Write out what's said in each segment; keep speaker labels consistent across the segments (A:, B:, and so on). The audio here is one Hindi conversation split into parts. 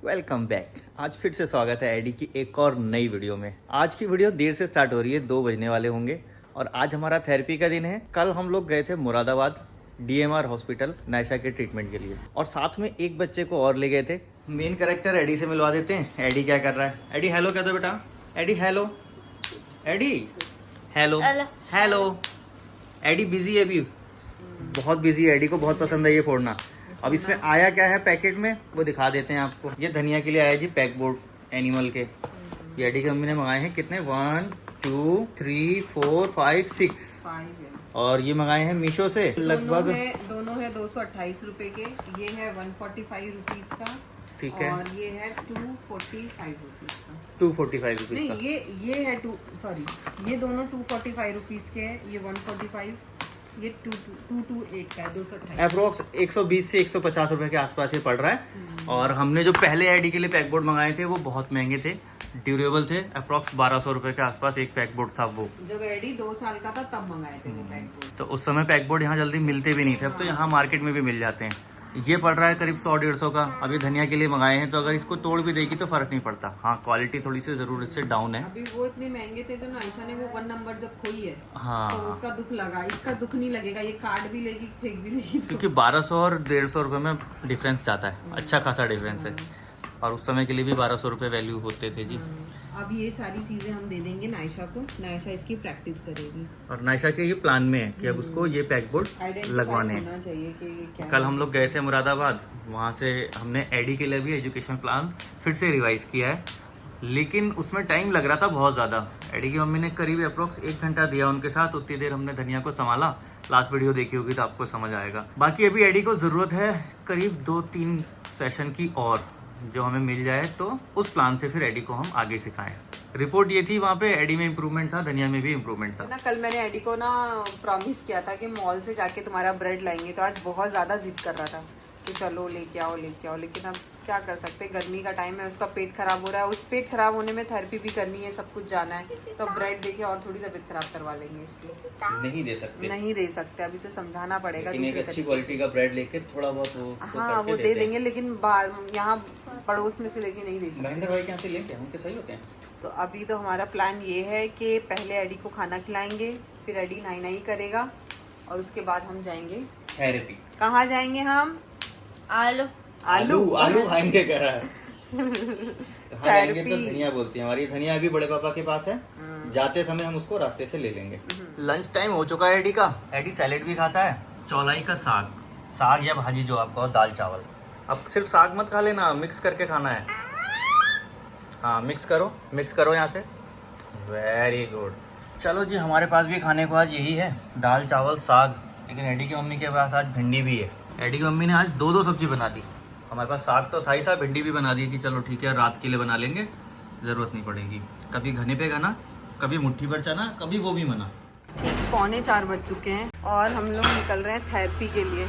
A: Welcome back. आज फिर से स्वागत है एडी की एक और नई वीडियो में। आज की वीडियो देर से स्टार्ट हो रही है, 2 बजने वाले होंगे और आज हमारा थेरेपी का दिन है। कल हम लोग गए थे मुरादाबाद DMR हॉस्पिटल नायशा के ट्रीटमेंट के लिए और साथ में एक बच्चे को और ले गए थे। मेन कैरेक्टर एडी से मिलवा देते हैं। एडी क्या कर रहा है? एडी हेलो कह दो बेटा। Eddie hello. Eddie hello hello. Eddie busy है अभी, बहुत बिजी है। एडी को बहुत पसंद है ये फोड़ना। अब इसमें आया क्या है पैकेट में वो दिखा देते हैं आपको। ये धनिया के लिए आया जी पैक बोर्ड एनिमल के। ये एडी की मम्मी ने मंगाए हैं। कितने? 1 2 3 4 5 6 और ये मंगाए हैं मीशो से। लगभग
B: दोनों है 228 रुपए के। ये है 145 रुपीज का।
A: ठीक है।
B: और ये है 245 रुपीज का।
A: 245 रुपीज का।
B: नहीं, ये है ये दोनों 245 रुपीज के हैं। ये 145, ये 228 का है, 228।
A: अप्रोक्स 120 से 150 रुपए के आसपास ये पड़ रहा है। और हमने जो पहले एडी के लिए पैक बोर्ड मंगाए थे वो बहुत महंगे थे, ड्यूरेबल थे। अप्रोक्स 1200 रुपए के आसपास एक पैक बोर्ड था वो।
B: जब एडी 2 साल का था तब मंगाए थे वो पैक बोर्ड।
A: तो उस समय पैक बोर्ड यहाँ जल्दी मिलते भी नहीं थे। अब तो यहाँ मार्केट में भी मिल जाते हैं। ये पड़ रहा है करीब 100-150 का। अभी धनिया के लिए मंगाए हैं तो अगर इसको तोड़ भी देगी तो फर्क नहीं पड़ता। हाँ, क्वालिटी थोड़ी सी जरूर इससे डाउन है।
B: अभी वो इतने महंगे थे तो नायशा ने वो 1 नंबर जब खोई है
A: हाँ,
B: तो उसका दुख लगा। इसका दुख नहीं लगेगा, ये काट भी लेगी फेंक भी नहीं।
A: क्योंकि 1200 और 150 रुपए में डिफरेंस जाता है, अच्छा खासा डिफरेंस है। और उस समय के लिए भी 1200 रुपए वैल्यू होते थे जी।
B: अब ये सारी चीजें हम दे देंगे नायशा को। नायशा इसकी प्रैक्टिस करेगी
A: और नायशा के ये प्लान में है कि अब उसको ये पैक बोर्ड लगवाने हैं।
B: होना चाहिए कि ये क्या
A: कल हम लोग गए थे मुरादाबाद, वहाँ से हमने एडी के लिए भी एजुकेशन प्लान फिर से रिवाइज किया है, लेकिन उसमें टाइम लग रहा था बहुत ज़्यादा। एडी की मम्मी ने करीब अप्रोक्स 1 घंटा दिया उनके साथ। उतनी देर हमने धनिया को संभाला। लास्ट वीडियो देखी होगी तो आपको समझ आएगा। बाकी अभी एडी को ज़रूरत है करीब 2-3 सेशन की और, जो हमें मिल जाए तो उस प्लान से फिर एडी को हम आगे सिखाएं। रिपोर्ट ये थी, वहाँ पे एडी में इम्प्रूवमेंट था, धनिया में भी इम्प्रूवमेंट था
B: ना। कल मैंने एडी को ना प्रॉमिस किया था कि मॉल से जाके तुम्हारा ब्रेड लाएंगे, तो आज बहुत ज़्यादा जिद कर रहा था कि चलो लेके आओ लेके आओ। लेकिन अब क्या कर सकते, गर्मी का टाइम है, उसका पेट खराब हो रहा है। उस पेट खराब होने में थेरेपी भी करनी है, सब कुछ जाना है, तो ब्रेड देके और थोड़ी तबीयत खराब करवा लेंगे इसकी।
A: नहीं दे सकते,
B: नहीं दे सकते। अब इसे समझाना पड़ेगा।
A: एक अच्छी क्वालिटी का ब्रेड लेके थोड़ा बहुत
B: हाँ वो दे देंगे, लेकिन यहाँ पड़ोस में से लेके नहीं दे सकते।
A: महेंद्र भाई के यहाँ से लेके उनके सही होते हैं।
B: तो अभी तो हमारा प्लान ये है कि पहले एडी को खाना खिलाएंगे, फिर एडी नहाई करेगा और उसके बाद हम जाएंगे
A: थेरेपी।
B: कहाँ जाएंगे हम? आलू
A: खाएंगे कह रहा है। कहाँ जाएंगे तो धनिया बोलती है हमारी। धनिया अभी बड़े पापा के पास है, जाते समय हम उसको रास्ते से ले लेंगे। लंच टाइम हो चुका है एडी का। एडी सैलेड भी खाता है, चौलाई का साग या भाजी जो आप कहो, दाल चावल। अब सिर्फ साग मत खा लेना, मिक्स करके खाना है। हाँ मिक्स करो यहाँ से। Very good. चलो जी, हमारे पास भी खाने को आज यही है, दाल चावल साग। लेकिन एडी की मम्मी के पास आज भिंडी भी है। एडी की मम्मी ने आज 2 सब्जी बना दी। हमारे पास साग तो था ही था, भिंडी भी बना दी कि चलो ठीक है रात के लिए बना लेंगे, ज़रूरत नहीं पड़ेगी। कभी घने पे खाना, कभी मुट्ठी भर चना, कभी वो भी मना।
B: ठीक 3:45 बज चुके हैं और हम लोग निकल रहे हैं थेरेपी के लिए।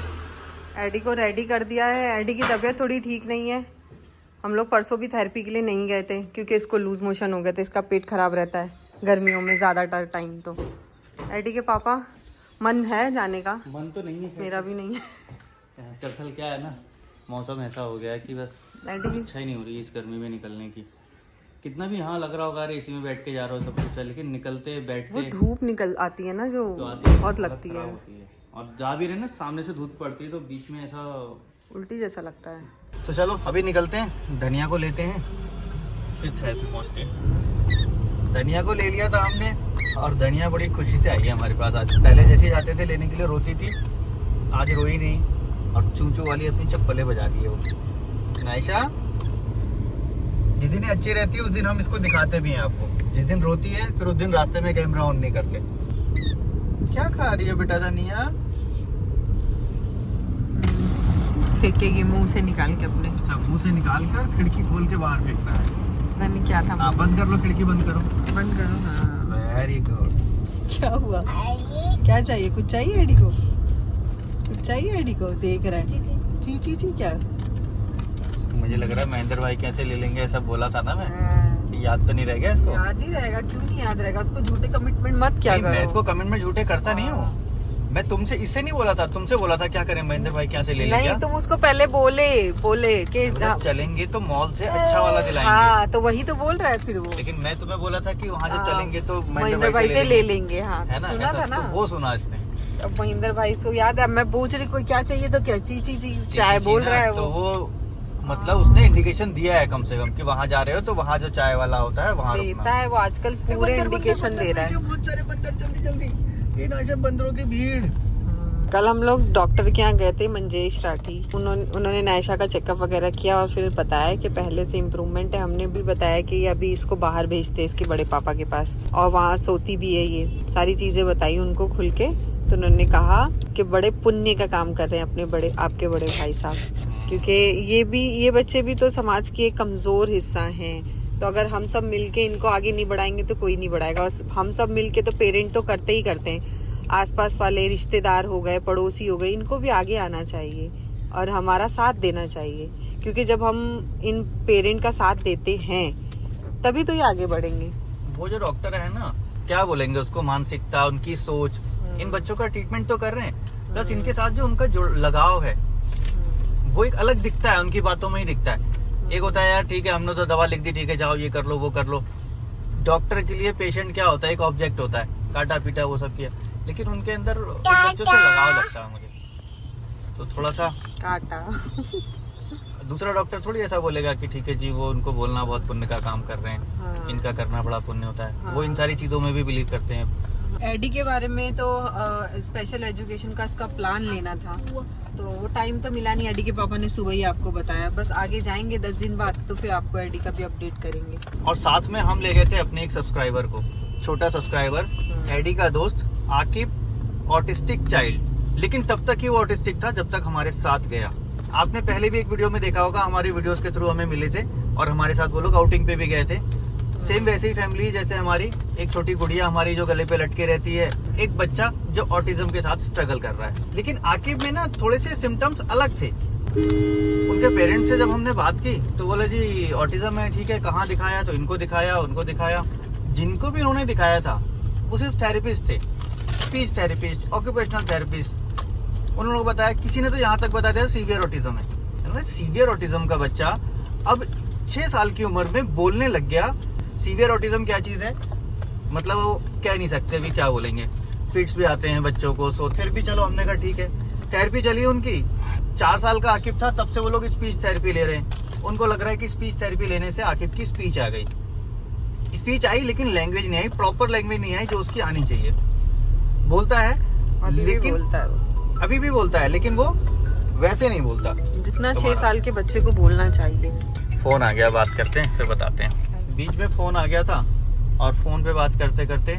B: एडी को रेडी कर दिया है। एडी की तबीयत थोड़ी ठीक नहीं है। हम लोग परसों भी थेरेपी के लिए नहीं गए थे क्योंकि इसको लूज मोशन हो गए थे। इसका पेट खराब रहता है गर्मियों में ज़्यादा टाइम। तो एडी के पापा मन है जाने का?
A: मन तो नहीं है,
B: मेरा भी नहीं है।
A: दरअसल क्या है ना, मौसम ऐसा हो गया है कि बस इच्छा ही नहीं हो रही इस गर्मी में निकलने की। कितना भी हाँ लग रहा होगा इसी में बैठ के जा रहा हो सब कुछ है, लेकिन निकलते बैठते
B: वो धूप निकल आती है ना जो बहुत लगती है।
A: और जा भी रहे ना, सामने से धूप पड़ती है तो बीच में ऐसा
B: उल्टी जैसा लगता है।
A: तो चलो अभी निकलते हैं, धनिया को लेते हैं, फिर थेरेपी पहुँचते हैं। धनिया को ले लिया था हमने और धनिया बड़ी खुशी से आई है हमारे पास आज। पहले जैसे जाते थे लेने के लिए रोती थी, आज रोई नहीं और चूचू वाली अपनी चप्पलें बजा दी है वो। नायशा जिस दिन अच्छी रहती है उस दिन हम इसको दिखाते भी हैं आपको। जिस दिन रोती है फिर उस दिन रास्ते में कैमरा ऑन नहीं करते। क्या खा रही है बेटा धनिया?
B: फेंकेगी मुंह से निकाल के अपने।
A: अच्छा, मुंह से निकाल कर खिड़की खोल के बाहर फेंकना है।
B: पता नहीं क्या था।
A: बंद कर लो, खिड़की बंद करो।
B: बंद करो। हाँ
A: वेरी गुड।
B: क्या हुआ? क्या चाहिए? कुछ चाहिए एडी को? कुछ चाहिए एडी को? देख रहा है ची क्या?
A: मुझे लग रहा है महेंद्र भाई कैसे ले लेंगे, ऐसा बोला था ना मैं। याद तो नहीं रह गया इसको?
B: याद ही रहेगा, क्यों नहीं याद रहेगा उसको। झूठे कमिटमेंट मत क्या करो।
A: मैं इसको कमिटमेंट झूठे करता नहीं हूँ। मैं तुमसे इससे नहीं बोला था, तुमसे बोला था क्या करें महेंद्र भाई क्या से ले लें
B: नहीं
A: क्या?
B: तुम उसको पहले बोले कि
A: जब चलेंगे तो मॉल से अच्छा वाला दिलाएंगे।
B: हाँ तो वही तो बोल रहा है फिर वो।
A: लेकिन मैं तुम्हें बोला था कि वहाँ जब चलेंगे तो
B: महेंद्र भाई से ले लेंगे। हाँ
A: है ना,
B: सुना था
A: तो
B: ना
A: वो सुना इसने।
B: अब महेंद्र भाई को याद है, मैं पूछ रही कोई क्या चाहिए तो क्या ची चाय बोल रहा है
A: तो
B: वो।
A: मतलब उसने इंडिकेशन दिया है कम से कम कि वहाँ जा रहे हो तो वहाँ जो चाय वाला होता है वहाँ
B: देता है वो, आजकल पूरे इंडिकेशन दे रहा है।
A: बहुत सारे बंदर, जल्दी ये नाशा बंदरों की भीड़।
B: कल हम लोग डॉक्टर के यहाँ गए थे, मंजेश राठी। उन्होंने नायशा का चेकअप वगैरह किया और फिर बताया कि पहले से इम्प्रूवमेंट है। हमने भी बताया कि अभी इसको बाहर भेजते हैं इसके बड़े पापा के पास, और वहाँ सोती भी है। ये सारी चीजें बताई उनको खुल के। तो उन्होंने कहा कि बड़े पुण्य का काम कर रहे हैं अपने आपके बड़े भाई साहब, क्योंकि ये बच्चे भी तो समाज की एक कमजोर हिस्सा हैं। तो अगर हम सब मिलके इनको आगे नहीं बढ़ाएंगे तो कोई नहीं बढ़ाएगा। और हम सब मिलके तो पेरेंट तो करते ही करते हैं, आसपास वाले रिश्तेदार हो गए, पड़ोसी हो गए, इनको भी आगे आना चाहिए और हमारा साथ देना चाहिए। क्योंकि जब हम इन पेरेंट का साथ देते हैं तभी तो ये आगे बढ़ेंगे।
A: वो जो डॉक्टर है ना, क्या बोलेंगे उसको, मानसिकता, उनकी सोच, इन बच्चों का ट्रीटमेंट तो कर रहे हैं, प्लस इनके साथ जो उनका जो लगाव है वो एक अलग दिखता है, उनकी बातों में ही दिखता है। एक होता है यार ठीक है हमने तो दवा लिख दी, ठीक है जाओ ये कर लो वो कर लो। डॉक्टर के लिए पेशेंट क्या होता है, एक ऑब्जेक्ट होता है, काटा पीटा वो सब किया। लेकिन उनके अंदर बच्चों से लगाव लगता है मुझे, तो थोड़ा सा
B: काटा।
A: दूसरा डॉक्टर थोड़ी ऐसा बोलेगा कि ठीक है जी वो उनको बोलना बहुत पुण्य का काम कर रहे हैं।
B: हाँ।
A: इनका करना बड़ा पुण्य होता है।
B: हाँ।
A: वो इन सारी चीजों में भी बिलीव करते हैं।
B: एडी के बारे में तो स्पेशल एजुकेशन का इसका प्लान लेना था, तो वो टाइम तो मिला नहीं। एडी के पापा ने सुबह ही आपको बताया, बस आगे जाएंगे 10 दिन बाद तो फिर आपको एडी का भी अपडेट करेंगे।
A: और साथ में हम ले गए थे अपने एक सब्सक्राइबर को, छोटा सब्सक्राइबर, एडी का दोस्त आकिब, ऑटिस्टिक चाइल्ड। लेकिन तब तक ही वो ऑटिस्टिक था जब तक हमारे साथ गया। आपने पहले भी एक वीडियो में देखा होगा, हमारी वीडियोस के थ्रू हमें मिले थे और हमारे साथ वो लोग आउटिंग पे भी गए थे। सेम वैसी फैमिली जैसे हमारी, एक छोटी गुड़िया हमारी जो गले पे लटके रहती है, एक बच्चा जो ऑटिज्म के साथ स्ट्रगल कर रहा है। लेकिन आकिब में ना थोड़े से सिम्टम्स अलग थे। उनके पेरेंट्स से जब हमने बात की तो बोला जी ऑटिज्म है, ठीक है कहाँ दिखाया, तो इनको दिखाया उनको दिखाया। जिनको भी उन्होंने दिखाया था वो सिर्फ थेरेपिस्ट थे, स्पीच थेरेपिस्ट, ऑक्यूपेशनल थेरेपिस्ट। उन लोगों को बताया, किसी ने तो यहाँ तक बता दिया सीवियर ऑटिज्म है। सीवियर ऑटिज्म का बच्चा अब 6 साल की उम्र में बोलने लग गया। सीवियर ऑटिज्म क्या चीज है, मतलब वो कह नहीं सकते भी, क्या बोलेंगे, फिट्स भी आते हैं बच्चों को। सो फिर भी चलो हमने कहा ठीक है, थेरेपी चली उनकी। 4 साल का आकिब था तब से वो लोग स्पीच थेरेपी ले रहे हैं। उनको लग रहा है कि स्पीच थेरेपी लेने से आकिब की स्पीच आ गई। स्पीच आई लेकिन लैंग्वेज नहीं आई, प्रॉपर लैंग्वेज नहीं आई जो उसकी आनी चाहिए। बोलता है लेकिन
B: बोलता है वो,
A: अभी भी बोलता है लेकिन वो वैसे नहीं बोलता
B: जितना 6 साल के बच्चे को बोलना चाहिए।
A: फोन आ गया, बात करते हैं फिर बताते हैं। बीच में फोन आ गया था और फोन पे बात करते करते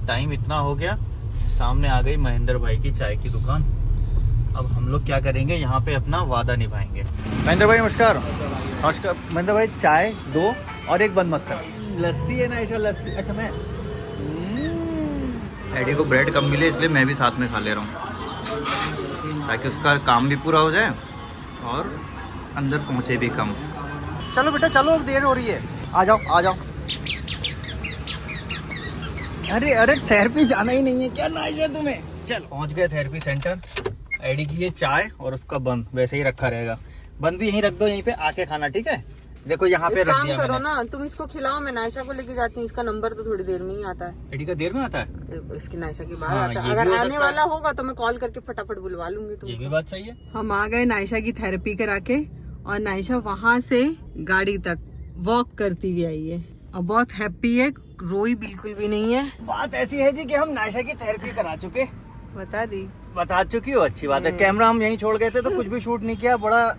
A: टाइम इतना हो गया, सामने आ गई महेंद्र भाई की चाय की दुकान। अब हम लोग क्या करेंगे, यहाँ पे अपना वादा निभाएंगे। महेंद्र भाई नमस्कार। नमस्कार महेंद्र भाई, चाय 2 और 1 बंद मत कर। लस्सी है ना, ऐसा लस्सी। अच्छा मैं एडी को ब्रेड कम मिले इसलिए मैं भी साथ में खा ले रहा हूँ, ताकि उसका काम भी पूरा हो जाए और अंदर पहुँचे भी कम। चलो बेटा चलो, अब देर हो रही है, आ जाओ आ जाओ। अरे अरे थेरेपी जाना ही नहीं है क्या नाइशा तुम्हें? चल पहुंच गए थेरेपी सेंटर। एडी की ये चाय और उसका बंद वैसे ही रखा रहेगा, बंद भी यहीं रख दो, यहीं पे आके खाना, ठीक है? देखो यहाँ पे रख
B: काम
A: दिया
B: करो
A: मैंने।
B: ना, तुम इसको खिलाओ, मैं नायशा को लेके जाती हूँ। इसका नंबर तो थोड़ी देर में ही आता है।
A: एडी का देर में आता है,
B: इसकी नायशा के बाद
A: हाँ,
B: आता
A: ये
B: है।
A: भी
B: अगर
A: हो
B: आने
A: सकता
B: वाला
A: है।
B: होगा तो मैं कॉल करके फटाफट बुलवा लूंगी
A: ये
B: तुमको।
A: भी बात सही है।
B: हम आ गए नायशा की थेरेपी करा के, और नायशा वहां से गाड़ी तक वॉक करती हुई आई है और बहुत हैप्पी है, रोई बिल्कुल भी नहीं है।
A: बात ऐसी है जी कि हम नायशा की थेरेपी करा चुके, बता चुकी हो, अच्छी बात है। कैमरा हम यहीं छोड़ गए थे तो कुछ भी शूट नहीं किया, बड़ा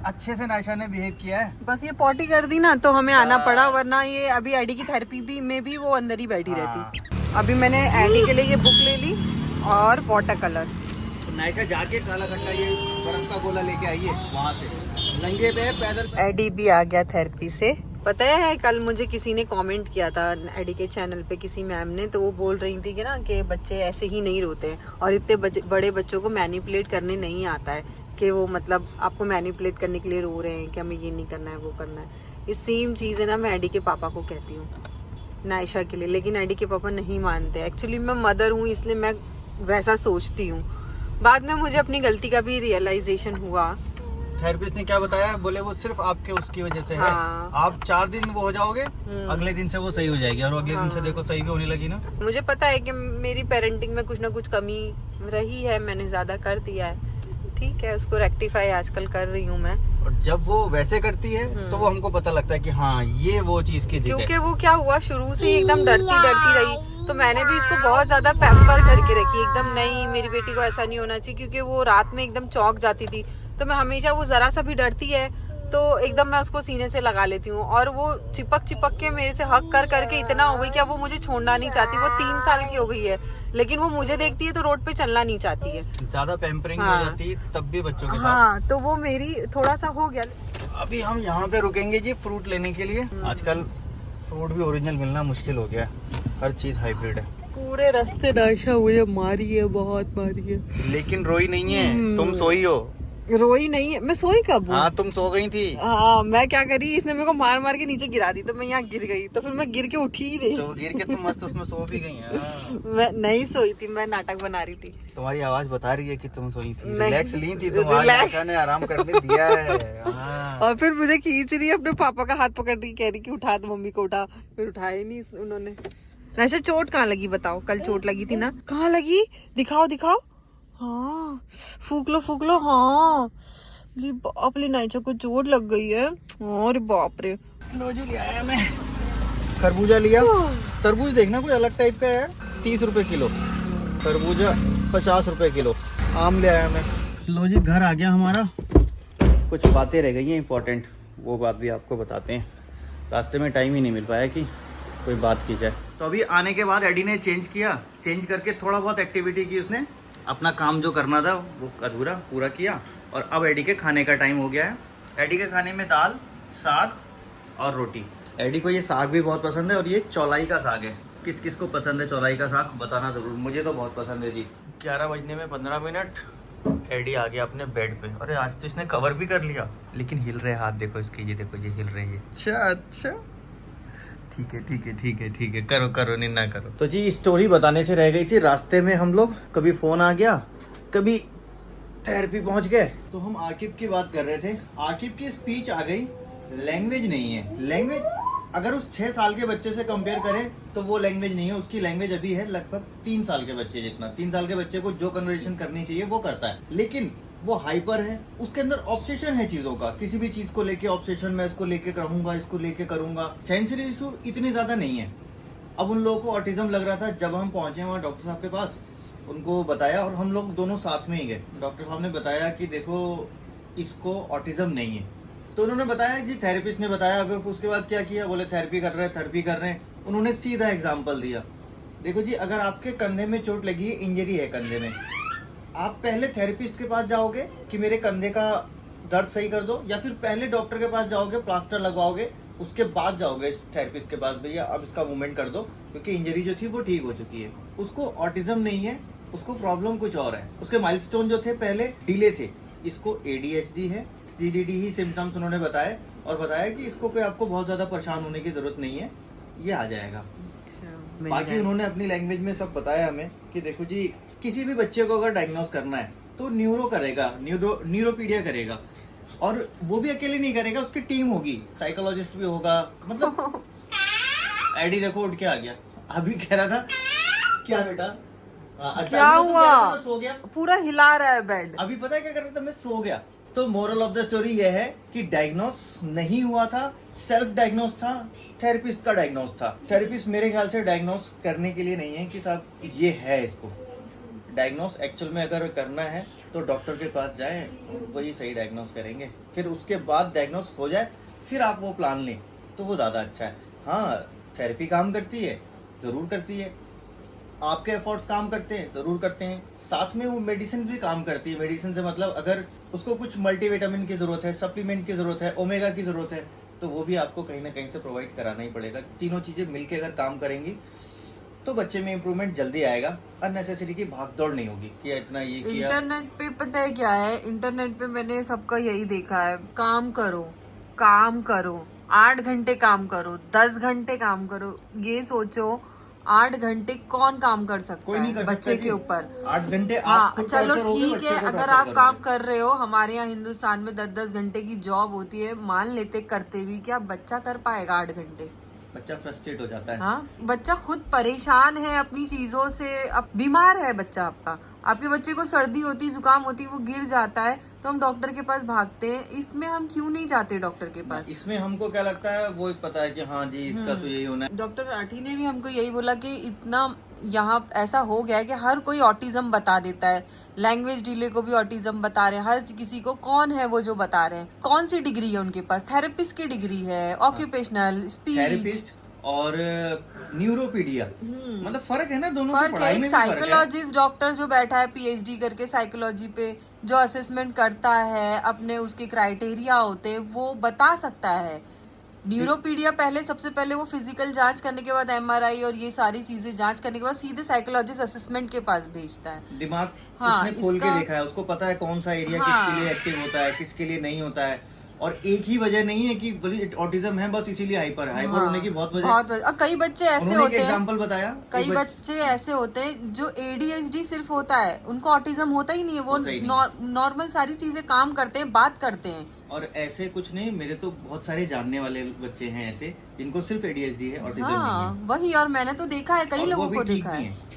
A: अच्छे से नायशा ने बिहेव किया है।
B: बस ये पॉटी कर दी ना तो हमें आना पड़ा, वरना ये अभी एडी की थेरेपी भी में भी वो अंदर ही बैठी रहती। अभी मैंने एडी के लिए ये बुक ले ली और वाटर कलर।
A: तो नायशा जाके काला खट्टा ये बर्फ का गोला लेके आई है वहाँ से, नंगे पे पैदल।
B: एडी भी आ गया थेरेपी से। पता है कल मुझे किसी ने कमेंट किया था एडी के चैनल पे, किसी मैम ने, तो वो बोल रही थी कि ना कि बच्चे ऐसे ही नहीं रोते हैं और इतने बड़े बच्चों को मैनिपुलेट करने नहीं आता है, कि वो मतलब आपको मैनिपुलेट करने के लिए रो रहे हैं कि हमें ये नहीं करना है वो करना है। ये सेम चीज़ है ना, मैं एडी के पापा को कहती हूँ नायशा के लिए, लेकिन एडी के पापा नहीं मानते। एक्चुअली मैं मदर हूँ इसलिए मैं वैसा सोचती हूँ। बाद में मुझे अपनी गलती का भी रियलाइजेशन हुआ।
A: थेरेपिस्ट ने क्या बताया, बोले वो सिर्फ आपके उसकी वजह से है।
B: हाँ।
A: आप 4 दिन वो हो जाओगे, अगले दिन से वो सही हो जाएगी, और अगले दिन से देखो सही भी होने लगी ना।
B: मुझे पता है कि मेरी पेरेंटिंग में कुछ ना कुछ कमी रही है, मैंने ज्यादा कर दिया है, ठीक है, उसको रेक्टिफाई आजकल कर रही हूँ मैं।
A: और जब वो वैसे करती है तो वो हमको पता लगता है कि हाँ ये वो चीज की जिद है।
B: क्योंकि वो क्या हुआ, शुरू से ही एकदम डरती रही, तो मैंने भी इसको बहुत ज्यादा पैम्पर करके रखी, एकदम नहीं मेरी बेटी को ऐसा नहीं होना चाहिए, क्योंकि वो रात में एकदम चौंक जाती थी, तो मैं हमेशा, वो जरा सा भी डरती है तो एकदम मैं उसको सीने से लगा लेती हूँ, और वो चिपक के मेरे से हक करके इतना हो गई कि अब वो मुझे छोड़ना नहीं चाहती। वो 3 साल की हो गई है, लेकिन वो मुझे देखती है तो रोड पे चलना नहीं चाहती है।
A: ज्यादा पैम्परिंग
B: हाँ।
A: हो जाती है तब भी बच्चों के साथ।
B: हाँ, तो वो मेरी थोड़ा सा हो गया।
A: अभी हम यहाँ पे रुकेंगे जी फ्रूट लेने के लिए। आजकल फ्रूट भी ओरिजिनल मिलना मुश्किल हो गया है, हर चीज हाइब्रिड है।
B: पूरे रास्ते नाशा हुए, मारी है, बहुत मारी है,
A: लेकिन रोई नहीं है, तुम सोई हो।
B: रोई नहीं है, मैं सोई कब हूँ?
A: हाँ तुम सो गई थी।
B: हाँ, मैं क्या करी, इसने मेरे को मार के नीचे गिरा दी, तो मैं यहाँ गिर गई, तो फिर मैं गिर के उठी ही नहीं।
A: तो गिर के तुम मस्त उसमें सो भी गई हैं।
B: मैं नहीं सोई थी, मैं नाटक बना रही थी।
A: तुम्हारी आवाज बता रही है कि तुम सोई थी,
B: नहीं।
A: रिलैक्स ली थी तुम, आज आशा ने आराम करने दिया है। हाँ।
B: और फिर मुझे खींच रही है, अपने पापा का हाथ पकड़ रही, कह रही कि उठा, तो मम्मी को उठा, फिर उठाया ही नहीं उन्होंने। वैसे चोट कहाँ लगी बताओ? कल चोट लगी थी ना, कहाँ लगी? दिखाओ। हाँ, फूक लो। हाँ, अपनी नाइचा को चोट लग गई है। अरे बाप रे।
A: लो जी, ले आया मैं खरबूजा लिया। तरबूज देखना कोई अलग टाइप का है यार, 30 रुपए किलो। खरबूजा 50 रुपए किलो। आम ले आया मैं। लो जी, घर आ गया हमारा। कुछ बातें रह गई हैं इंपॉर्टेंट, वो बात भी आपको बताते हैं। रास्ते में टाइम ही नहीं मिल पाया कि कोई बात की जाए। तो अभी आने के बाद एडी ने चेंज करके थोड़ा बहुत एक्टिविटी की उसने। अपना काम जो करना था वो अधूरा पूरा किया, और अब एडी के खाने का टाइम हो गया है। एडी के खाने में दाल, साग और रोटी। एडी को ये साग भी बहुत पसंद है, और ये चौलाई का साग है। किस किस को पसंद है चौलाई का साग बताना ज़रूर, मुझे तो बहुत पसंद है जी। 11 बजने में 15 मिनट एडी आ गया अपने बेड पे। अरे आज तो इसने कवर भी कर लिया, लेकिन हिल रहे हाथ देखो इसके, ये देखो ये हिल रहे हैं। अच्छा ठीक है, करो निन्ना करो। तो जी स्टोरी बताने से रह गई थी, रास्ते में हम लोग कभी फ़ोन आ गया, कभी थेरेपी पहुंच गए। तो हम आकिब की बात कर रहे थे, आकिब की स्पीच आ गई, लैंग्वेज नहीं है। लैंग्वेज अगर उस 6 साल के बच्चे से कंपेयर करें तो वो लैंग्वेज नहीं है, उसकी लैंग्वेज अभी है लगभग 3 साल के बच्चे जितना। 3 साल के बच्चे को जो कन्वर्सेशन करनी चाहिए वो करता है, लेकिन वो हाइपर है, उसके अंदर ऑब्सेशन है चीजों का, किसी भी चीज को लेके ऑब्सेशन, मैं इसको लेके रहूंगा, इसको लेके करूंगा। सेंसरी इशू इतनी ज्यादा नहीं है। अब उन लोगों को ऑटिज्म लग रहा था, जब हम पहुंचे वहाँ डॉक्टर साहब के पास, उनको बताया, और हम लोग दोनों साथ में ही गए। डॉक्टर साहब ने बताया कि देखो इसको ऑटिज्म नहीं है। तो उन्होंने बताया जी, थेरेपिस्ट ने बताया। फिर उसके बाद क्या किया, बोले थेरेपी कर रहे हैं। उन्होंने सीधा एग्जाम्पल दिया, देखो जी अगर आपके कंधे में चोट लगी है, इंजरी है कंधे में, आप पहले थेरेपिस्ट के पास जाओगे कि मेरे कंधे का दर्द सही कर दो, या फिर पहले डॉक्टर के पास जाओगे, प्लास्टर लगवाओगे, उसके बाद जाओगे थेरेपिस्ट के पास, भैया अब इसका मूवमेंट कर दो क्योंकि इंजरी जो थी वो ठीक हो चुकी है। उसको ऑटिज्म नहीं है, उसको प्रॉब्लम कुछ और है। उसके माइलस्टोन जो थे पहले डिले थे, इसको ADHD है, CDD ही सिम्टम्स उन्होंने बताए, और बताया कि इसको कोई आपको बहुत ज्यादा परेशान होने की जरूरत नहीं है, ये आ जाएगा। बाकी उन्होंने अपनी लैंग्वेज में सब बताया हमें कि देखो जी किसी भी बच्चे को अगर डायग्नोस करना है तो न्यूरो करेगा, न्यूरोपीडिया करेगा, और वो भी अकेले नहीं करेगा, उसकी टीम होगी, साइकोलॉजिस्ट भी होगा। मतलब एडी देखो उठ के आ गया, अभी कह रहा था क्या बेटा,
B: क्या हुआ?
A: मैं सो गया,
B: पूरा हिला रहा है बेड।
A: अभी पता है क्या कर रहा था, मैं सो गया। तो मोरल ऑफ द स्टोरी ये है कि डायग्नोस नहीं हुआ था, सेल्फ डायग्नोस था, थेरेपिस्ट का डायग्नोस था। थेरेपिस्ट मेरे ख्याल से डायग्नोस करने के लिए नहीं है कि साहब ये है, इसको डायग्नोस एक्चुअल में अगर करना है तो डॉक्टर के पास जाएं, वही सही डायग्नोस करेंगे। फिर उसके बाद डायग्नोस हो जाए फिर आप वो प्लान लें तो वो ज़्यादा अच्छा है। हाँ, थेरेपी काम करती है, ज़रूर करती है, आपके एफर्ट्स काम करते हैं, ज़रूर करते हैं, साथ में वो मेडिसिन भी काम करती है। मेडिसिन से मतलब अगर उसको कुछ मल्टीविटामिन की ज़रूरत है, सप्लीमेंट की ज़रूरत है, ओमेगा की ज़रूरत है, तो वो भी आपको कहीं ना कहीं से प्रोवाइड कराना ही पड़ेगा। तीनों चीज़ें मिलके अगर काम करेंगी तो बच्चे में इम्प्रूवमेंट जल्दी आएगा, अननेसेसरी की भागदौड़ नहीं होगी कि इतना ये किया।
B: इंटरनेट पे पता है क्या है, इंटरनेट पे मैंने सबका यही देखा है, काम करो, 8 घंटे काम करो, 10 घंटे काम करो। ये सोचो 8 घंटे कौन काम कर सकता
A: कोई नहीं
B: है
A: कर सकता
B: बच्चे
A: जी।
B: के ऊपर?
A: 8 घंटे आप
B: हाँ
A: खुद
B: चलो
A: torture होगे,
B: ठीक
A: बच्चे
B: है,
A: को
B: अगर
A: torture
B: आप काम
A: करोगे।
B: कर रहे हो, हमारे यहाँ हिंदुस्तान में 10-10 घंटे की जॉब होती है, मान लेते करते भी, क्या बच्चा कर पाएगा 8 घंटे?
A: बच्चा फ्रस्ट्रेट हो जाता है।
B: हाँ, बच्चा खुद परेशान है अपनी चीजों से, अब बीमार है बच्चा आपका, आपके बच्चे को सर्दी होती, जुकाम होती, वो गिर जाता है तो हम डॉक्टर के पास भागते हैं। इसमें हम क्यों नहीं जाते डॉक्टर के पास?
A: इसमें हमको क्या लगता है, वो पता है कि हाँ जी इसका तो यही होना है।
B: डॉक्टर राठी ने भी हमको यही बोला कि इतना यहाँ ऐसा हो गया है कि हर कोई ऑटिज्म बता देता है, लैंग्वेज डिले को भी ऑटिज्म बता रहे हैं, हर किसी को। कौन है वो जो बता रहे हैं? कौन सी डिग्री है उनके पास? थेरेपिस्ट की डिग्री है, ऑक्यूपेशनल स्पीच,
A: थेरेपिस्ट और न्यूरोपीडिया, मतलब फर्क है ना दोनों की
B: फर्क है।
A: पढ़ाई
B: एक
A: में भी फर्क है।
B: साइकोलॉजिस्ट डॉक्टर जो बैठा है पीएचडी करके साइकोलॉजी पे, जो असेसमेंट करता है, अपने उसके क्राइटेरिया होते हैं, वो बता सकता है। न्यूरोपीडिया पहले, सबसे पहले वो फिजिकल जांच करने के बाद एमआरआई और ये सारी चीजें जांच करने के बाद सीधे साइकोलॉजिस्ट असेसमेंट के पास भेजता है।
A: दिमाग
B: हाँ,
A: उसने खोल के
B: इसका-
A: देखा है, उसको पता है कौन सा एरिया
B: हाँ।
A: किसके लिए एक्टिव होता है, किसके लिए नहीं होता है। और एक ही वजह नहीं है कि ऑटिज्म है बस इसीलिए हाइपर है। हाइपर होने की बहुत वजह।
B: और कई बच्चे ऐसे
A: उन्होंने एक
B: होते हैं,
A: एग्जांपल बताया,
B: कई बच्चे ऐसे होते हैं जो एडीएचडी सिर्फ होता है, उनको ऑटिज्म होता ही नहीं है, वो
A: होता ही नहीं।
B: नॉर्मल सारी चीजें काम करते हैं, बात करते हैं।
A: और ऐसे कुछ नहीं, मेरे तो बहुत सारे जानने वाले बच्चे हैं ऐसे जिनको सिर्फ एडीएचडी है, ऑटिज्म
B: हाँ
A: नहीं
B: वही, और मैंने तो देखा है,
A: है।
B: कई
A: और वो
B: लोगों
A: भी
B: को
A: ठीक
B: देखा
A: भी
B: है।
A: हैं।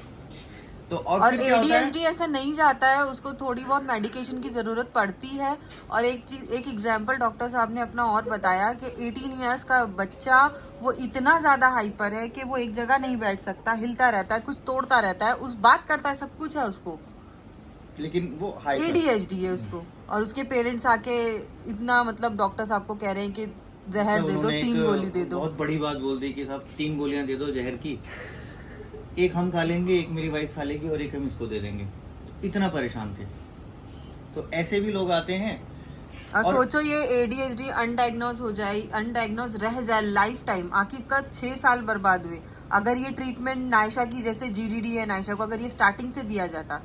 A: तो
B: और
A: फिर क्या होता है?
B: एडीएचडी ऐसा नहीं जाता है, उसको थोड़ी बहुत मेडिकेशन की जरूरत पड़ती है। और एक चीज, एक एग्जांपल डॉक्टर साहब ने अपना और बताया कि 18 इयर्स का बच्चा वो इतना ज्यादा हाइपर है कि वो एक जगह नहीं बैठ सकता, हिलता रहता है, कुछ तोड़ता रहता है, उस बात करता है, सब कुछ है उसको,
A: लेकिन वो हाइपर
B: एडीएचडी है उसको। और उसके पेरेंट्स आके इतना, मतलब डॉक्टर साहब को कह रहे हैं कि जहर दे दो,
A: उन्होंने
B: 3
A: एक
B: गोली दे दो।
A: बहुत बड़ी बात बोल दी कि साहब 3 गोलियां दे दो जहर की, एक हम खा लेंगे, एक मेरी वाइफ खा लेगी और एक हम इसको दे देंगे। इतना परेशान थे। तो ऐसे भी लोग आते हैं।
B: और
A: और-
B: सोचो ये एडीएचडी अनडायग्नोज हो जाए, अनडायग्नोज रह जाए लाइफ टाइम, आखिर का 6 साल बर्बाद हुए। अगर ये ट्रीटमेंट नायशा की जैसे जीडीडी है, नायशा को अगर ये स्टार्टिंग से दिया जाता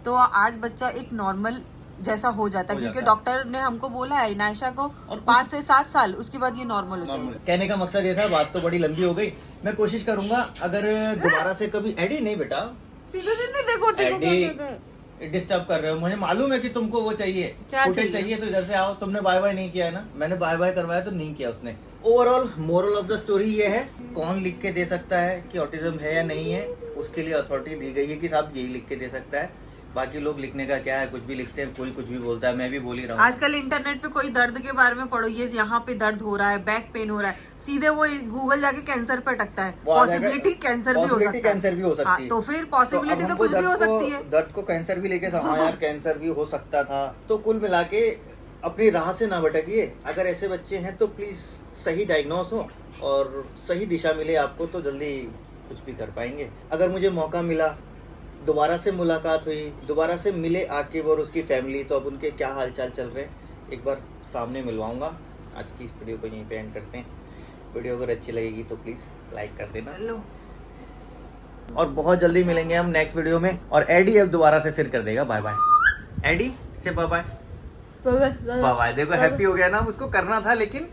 B: तो आज बच्चा एक नॉर्मल जैसा हो जाता,
A: हो
B: क्योंकि
A: जाता।
B: डॉक्टर ने हमको बोला है नायशा को
A: और
B: 5 से 7 साल, उसके बाद ये नॉर्मल हो जाएगा।
A: कहने का मकसद ये था, बात तो बड़ी लंबी हो गई। मैं कोशिश करूंगा अगर दोबारा से कभी एडी नहीं बेटा,
B: सीधे सीधे देखो
A: एडी डिस्टर्ब कर रहे हो, मुझे मालूम है कि तुमको वो चाहिए,
B: क्या
A: फुटेज
B: चाहिए?
A: चाहिए तो इधर से आओ। तुमने बाय बाय नहीं किया है ना, मैंने बाय बाय करवाया तो नहीं किया उसने। Overall moral of the story ये है, कौन लिख के दे सकता है कि ऑटिज्म है या नहीं है, उसके लिए अथॉरिटी दी गई है कि साहब यही लिख के दे सकता है। बाकी लोग लिखने का क्या है, कुछ भी लिखते हैं, कोई कुछ भी बोलता है, मैं भी बोल ही रहा हूँ।
B: आजकल इंटरनेट पे कोई दर्द के बारे में पढ़ो, ये यहाँ पे दर्द हो रहा है, बैक पेन हो रहा है, सीधे वो गूगल जाके कैंसर पे अटकता है।
A: वो आ जाएगा,
B: पॉसिबिलिटी कैंसर भी हो
A: possibility
B: सकता है।
A: कैंसर भी हो सकती
B: हाँ,
A: है।
B: तो फिर पॉसिबिलिटी तो
A: हमको
B: कुछ भी हो
A: दर्द को-
B: सकती है।
A: दर्द को कैंसर भी लेके हाँ यार कैंसर भी हो सकता था। तो कुल मिला के अपनी राह से ना भटकिए। अगर ऐसे बच्चे हैं तो प्लीज सही डायग्नोस हो और सही दिशा मिले आपको तो जल्दी कुछ भी कर पाएंगे। अगर मुझे मौका मिला, दोबारा से मुलाकात हुई, दोबारा से मिले आकिब और उसकी फैमिली, तो अब उनके क्या हाल चाल चल रहे हैं एक बार सामने मिलवाऊंगा। आज की इस वीडियो को यहीं पे एंड करते हैं। वीडियो अगर अच्छी लगेगी तो प्लीज़ लाइक कर देना।
B: लो,
A: और बहुत जल्दी मिलेंगे हम नेक्स्ट वीडियो में। और एडी अब दोबारा से फिर कर देगा बाय बाय। एडी से बाय बाय। Bye bye. देखो हैप्पी हो गया ना, अब उसको करना था लेकिन